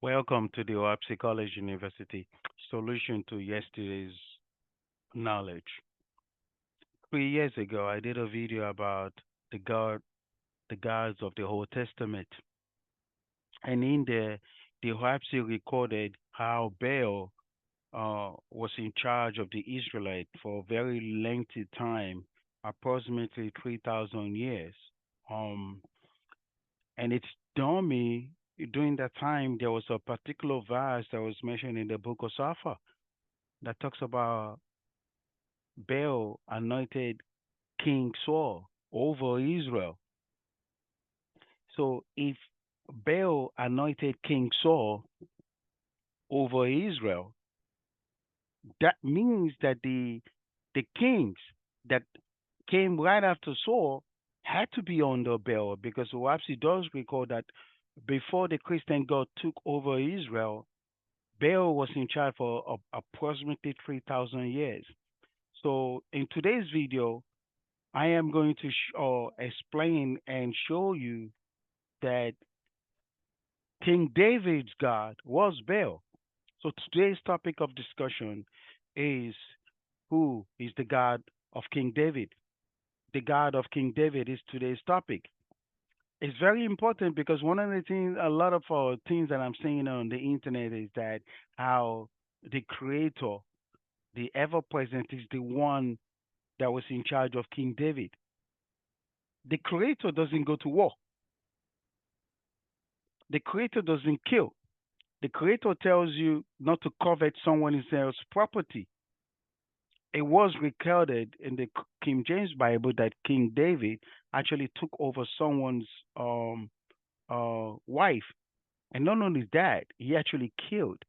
Welcome to the OahspeCollegeUniversity solution to yesterday's knowledge. 3 years ago, I did a video about the God, the gods of the Old Testament, and in there, the OahsPe recorded how Baal was in charge of the Israelite for a very lengthy time, approximately 3,000 years. Um, and it's dawned me during that time there was a particular verse that was mentioned in the book of Safa that talks about Baal anointed King Saul over Israel. So if Baal anointed King Saul over Israel, that means that the kings that came right after Saul had to be under Baal because Wapsi does recall that before the Christian God took over Israel, Baal was in charge for approximately 3,000 years. So in today's video, I am going to explain and show you that King David's God was Baal. So today's topic of discussion is who is the God of King David. The God of King David is today's topic. It's very important because one of the things, a lot of things that I'm seeing on the internet is that how the Creator, the ever present, is the one that was in charge of King David. The Creator doesn't go to war. The Creator doesn't kill. The Creator tells you not to covet someone else's property. It was recorded in the King James Bible that King David actually took over someone's wife, and not only that, he actually killed.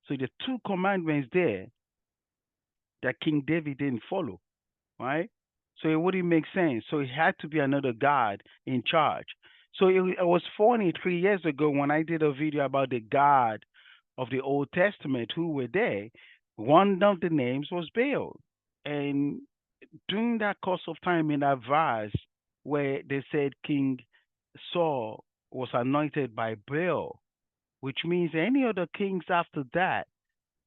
So the two commandments there that King David didn't follow, right? So it wouldn't make sense. So it had to be another God in charge. So it was funny 3 years ago when I did a video about the God of the Old Testament who were there. One of the names was Baal. And during that course of time in that verse where they said King Saul was anointed by Baal, which means any other kings after that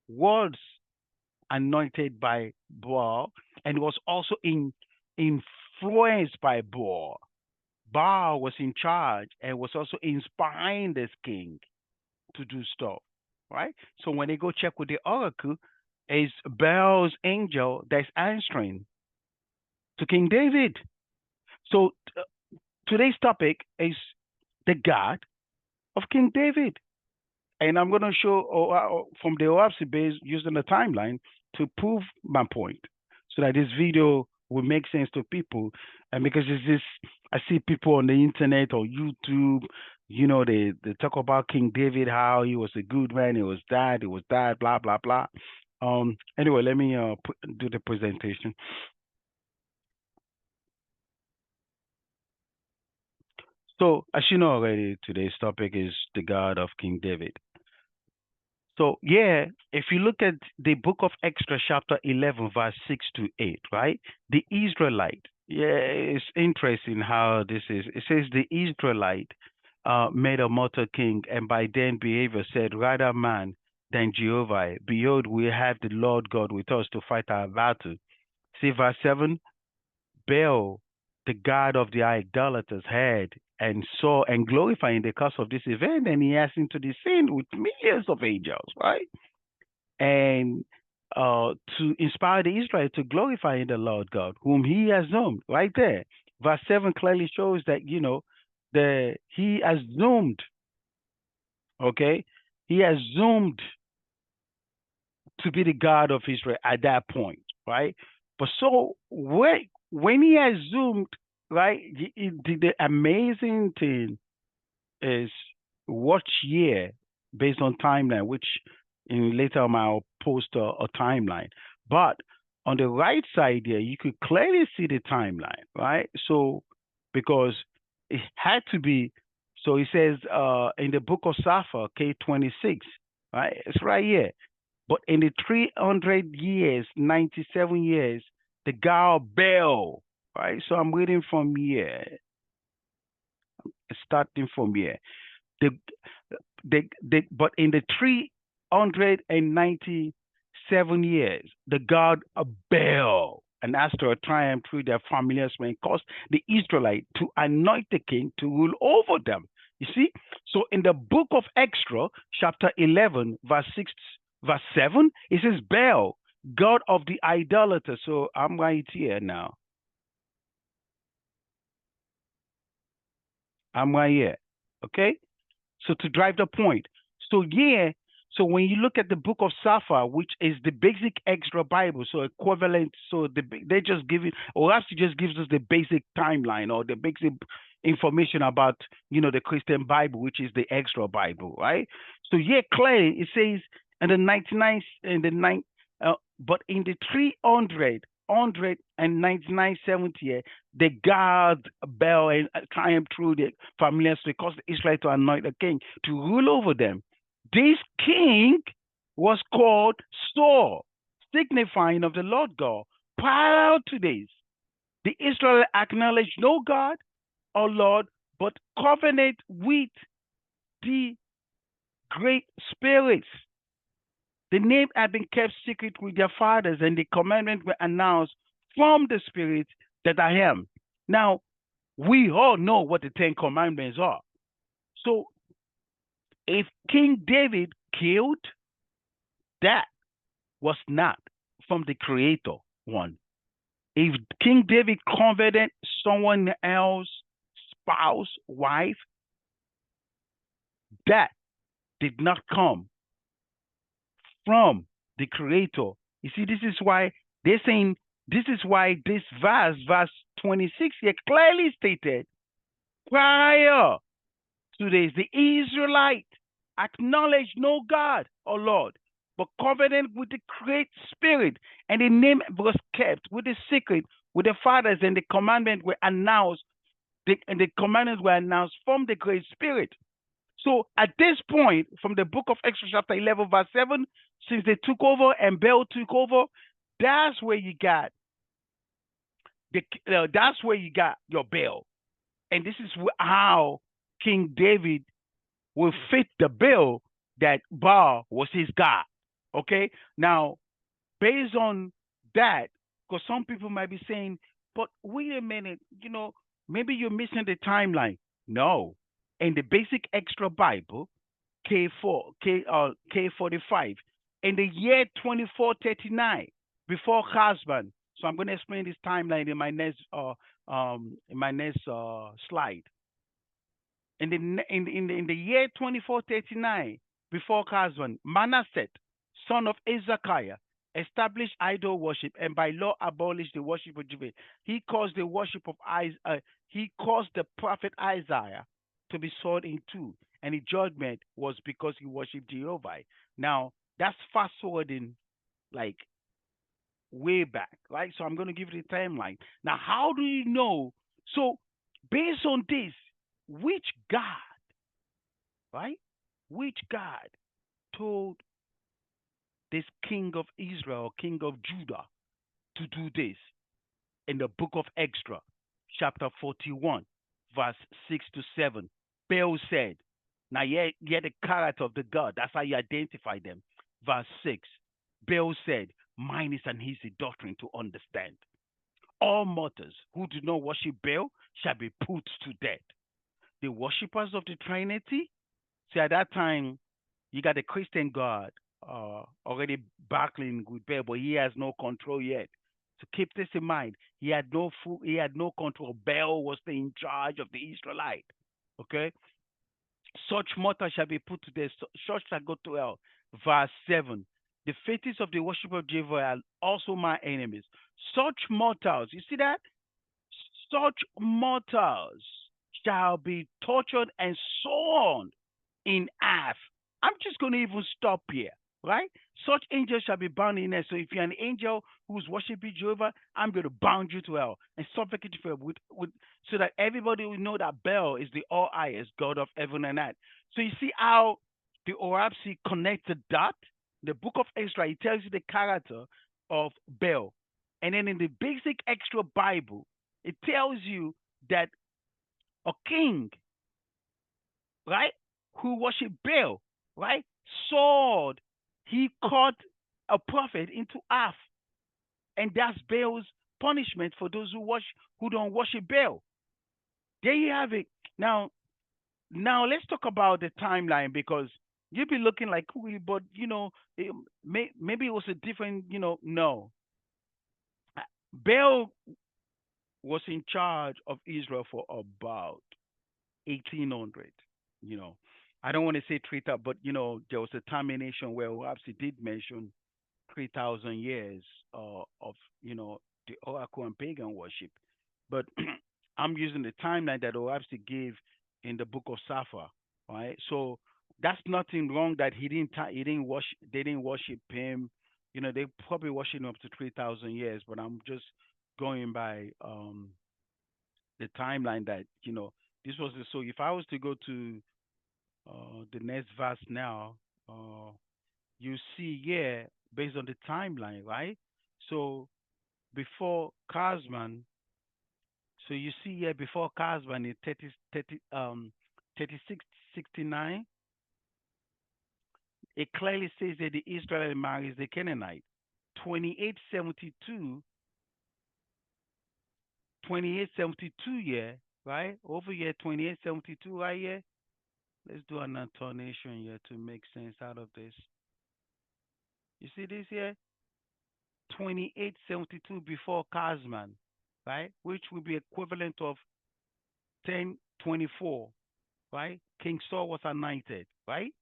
was anointed by Baal and was also influenced by Baal. Baal was in charge and was also inspiring this king to do stuff, right? So when they go check with the oracle, it's Baal's angel that's answering to King David. So today's topic is the God of King David. And I'm going to show from the OAPSI base using the timeline to prove my point so that this video will make sense to people. And because it's this, I see people on the internet or YouTube, they talk about King David, how he was a good man, he was that, blah, blah, blah. Anyway, let me do the presentation. So, as you know already, today's topic is the God of King David. So, yeah, if you look at the book of Exodus, chapter 11, verse 6 to 8, right? The Israelite. Yeah, it's interesting how this is. It says the Israelite made a mortal king, and by then behavior said, rather man than Jehovah. Behold, we have the Lord God with us to fight our battle. See verse 7? Baal, the god of the idolaters, heard and saw and glorified in the course of this event, and he asked him to descend with millions of angels, right? And to inspire the Israelites to glorify in the Lord God, whom he has known, right there. Verse 7 clearly shows that, he assumed, okay? He assumed to be the God of Israel at that point, right? But so when he assumed, right, the amazing thing is what year based on timeline, which in later on I'll post a timeline. But on the right side there, you could clearly see the timeline, right? So because it had to be, so it says in the book of Safa, K26, right? It's right here. But in the 300 years, 97 years, the God Baal, right? So I'm reading from here, starting from here. The but in the 397 years, the god of Baal and Astor triumphed through their familiar and caused the Israelite to anoint the king to rule over them. You see? So in the book of Extra, chapter 11, verse 7, it says Baal, god of the idolater. So I'm right here now. I'm right here. Okay? So to drive the point. So yeah, so when you look at the book of Sapphire, which is the basic extra Bible, so equivalent, so they just give it, or actually just gives us the basic timeline or the basic information about the Christian Bible, which is the extra Bible, right? So yeah, clearly it says in the 99 in the nine, but in the 399 the God Baal and triumph through the familiars to cause Israel to anoint a king to rule over them. This king was called Saul, signifying of the Lord God. Prior to this, the Israel acknowledged no God or Lord, but covenant with the great spirits. The name had been kept secret with their fathers, and the commandments were announced from the Spirit that I am. Now, we all know what the Ten Commandments are. So, if King David killed, that was not from the Creator one. If King David converted someone else, spouse, wife, that did not come from the Creator. You see, this is why they're saying, this is why this verse 26 here clearly stated, prior to this, the Israelite acknowledged no God or Lord, but covenant with the Great Spirit, and the name was kept with the secret with the fathers, and the commandments were announced, and the commandments were announced from the Great Spirit. So at this point, from the book of Exodus chapter 11, verse 7, since they took over and Baal took over, that's where you got that's where you got your Baal. And this is how King David will fit the bill that Baal was his God. Okay? Now, based on that, because some people might be saying, but wait a minute, maybe you're missing the timeline. No. In the basic extra Bible, K45, in the year 2439, before Husband. So I'm going to explain this timeline in my next slide. In the year 2439, before Husband, Manasseh, son of Ezekiah, established idol worship and by law abolished the worship of Jehovah. He caused the worship of he caused the prophet Isaiah to be sawed in two, and the judgment was because he worshipped Jehovah. Now that's fast forwarding like way back, right? So I'm going to give you the timeline. Now, how do you know? So based on this, which God, right? Which God told this king of Israel, king of Judah, to do this? In the book of Extra, chapter 41, verse 6 to 7, Baal said, now yet the character of the God, that's how you identify them. Verse 6, Baal said, mine is an easy doctrine to understand. All mortals who do not worship Baal shall be put to death. The worshippers of the Trinity, see, at that time, you got the Christian God already battling with Baal, but he has no control yet. So keep this in mind. He had no control. Baal was in charge of the Israelite. Okay? Such mortals shall be put to death. Such shall go to hell. Verse 7. The fetishes of the worship of Jehovah are also my enemies. Such mortals, you see that? Such mortals shall be tortured and sawn in half. I'm just going to even stop here, right? Such angels shall be bound in hell. So if you're an angel who's worshiping Jehovah, I'm going to bound you to hell and suffocate you so that everybody will know that Baal is the all highest God of heaven and earth. So you see how the OahspeC connects the dot? The book of Ezra, it tells you the character of Baal. And then in the basic extra Bible, it tells you that a king, right? who worship Baal, right? Sword. He cut a prophet into half, and that's Baal's punishment for those who don't worship Baal. There you have it. Now, let's talk about the timeline because you'd be looking like, "Really, but maybe it was a different, no. Baal was in charge of Israel for about 1800. You know, I don't want to say 3,000, but there was a termination where perhaps he did mention 3,000 years of the oracle and pagan worship. But I'm using the timeline that Oabsi gave in the book of Safa, right? So that's nothing wrong that he didn't worship they didn't worship him. They probably worship him up to 3,000 years, but I'm just going by the timeline that this was so if I was to go to the next verse now, you see, yeah, based on the timeline, right? So before Kazman, so you see here before Kazman in 3669, it clearly says that the Israelite marries the Canaanite. 2872, 2872 here, right? Over here, 2872 right here. Let's do an alternation here to make sense out of this. You see this here? 2872 before Kazman, right? Which will be equivalent of 1024, right? King Saul was anointed, right?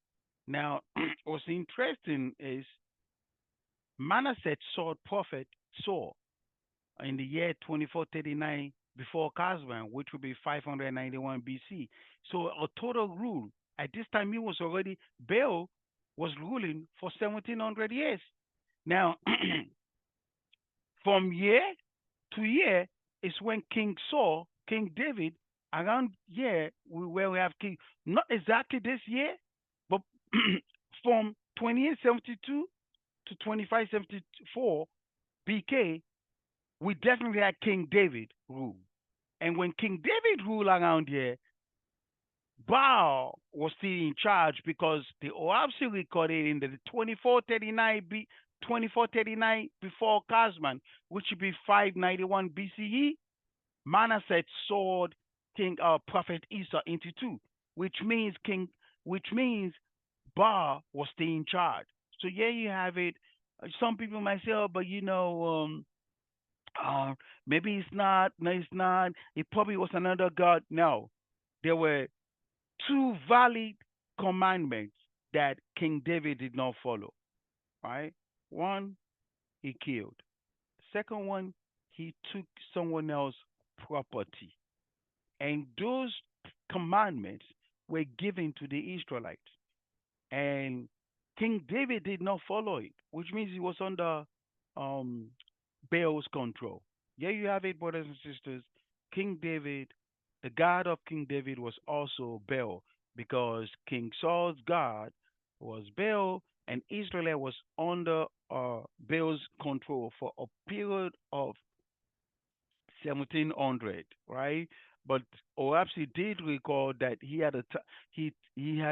Now, what's interesting is Manasseh saw prophet Saul in the year 2439 before Kazman, which would be 591 BC. So a total rule. At this time, he was already, Baal was ruling for 1700 years. Now, from year to year is when King Saul, King David, around year where we have King, not exactly this year, but from 2872 to 2574 BK, we definitely had King David rule. And when King David ruled around here, Baal was still in charge because the OAPC recorded in the 2439 before Kazman, which would be 591 BCE. Manasseh sawed King Prophet Isa into two, which means Baal was still in charge. So yeah, you have it. Some people might say, "Oh, but uh, maybe it's not. No, it's not. It probably was another god." No, there were two valid commandments that King David did not follow. Right? One, he killed. Second one, he took someone else's property. And those commandments were given to the Israelites. And King David did not follow it, which means he was under um, Baal's control. Here you have it, brothers and sisters. King David, the God of King David was also Baal because King Saul's God was Baal, and Israel was under Baal's control for a period of 1700, right? But Oapsi did record that he had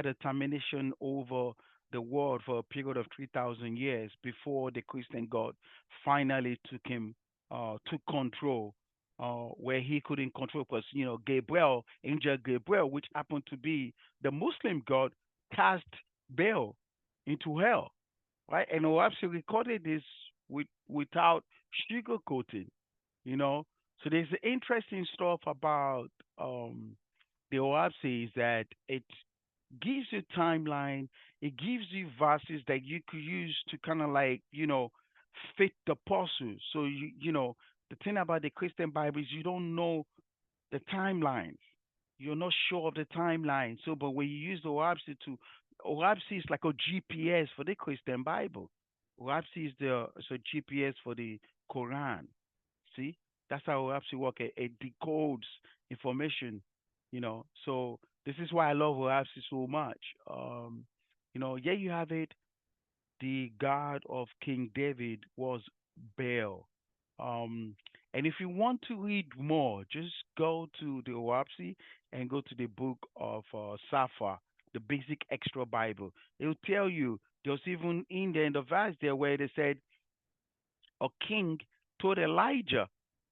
a termination over the world for a period of 3,000 years before the Christian God finally took control, where he couldn't control because Gabriel, angel Gabriel, which happened to be the Muslim God, cast Baal into hell, right? And Oapsi recorded this without sugarcoating, you know. So there's interesting stuff about the OAPSI is that it gives you timeline, it gives you verses that you could use to kind of like, fit the puzzle. So the thing about the Christian Bible is you don't know the timelines. You're not sure of the timeline. So, but when you use the OAPSI is like a GPS for the Christian Bible. OAPSI is a GPS for the Quran. See, that's how OAPSI work. It decodes information, So this is why I love OAPSI so much. Yeah, you have it. The God of King David was Baal. And if you want to read more, just go to the OAPSI and go to the book of Safa. the basic extra Bible. It will tell you. There's even in there in the verse there where they said a king told Elijah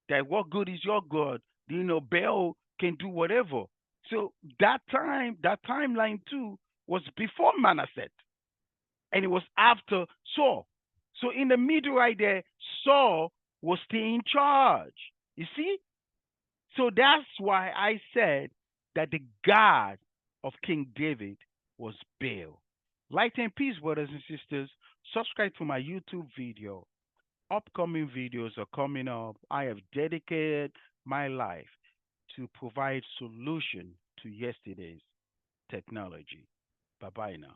that what good is your God? You know, Baal can do whatever. So that timeline too, was before Manasseh, and it was after Saul. So in the middle right there, Saul was still in charge. You see? So that's why I said that the God of King David was Baal. Light and peace, brothers and sisters. Subscribe to my YouTube video. Upcoming videos are coming up. I have dedicated my life to provide solution to yesterday's technology. Bye bye now.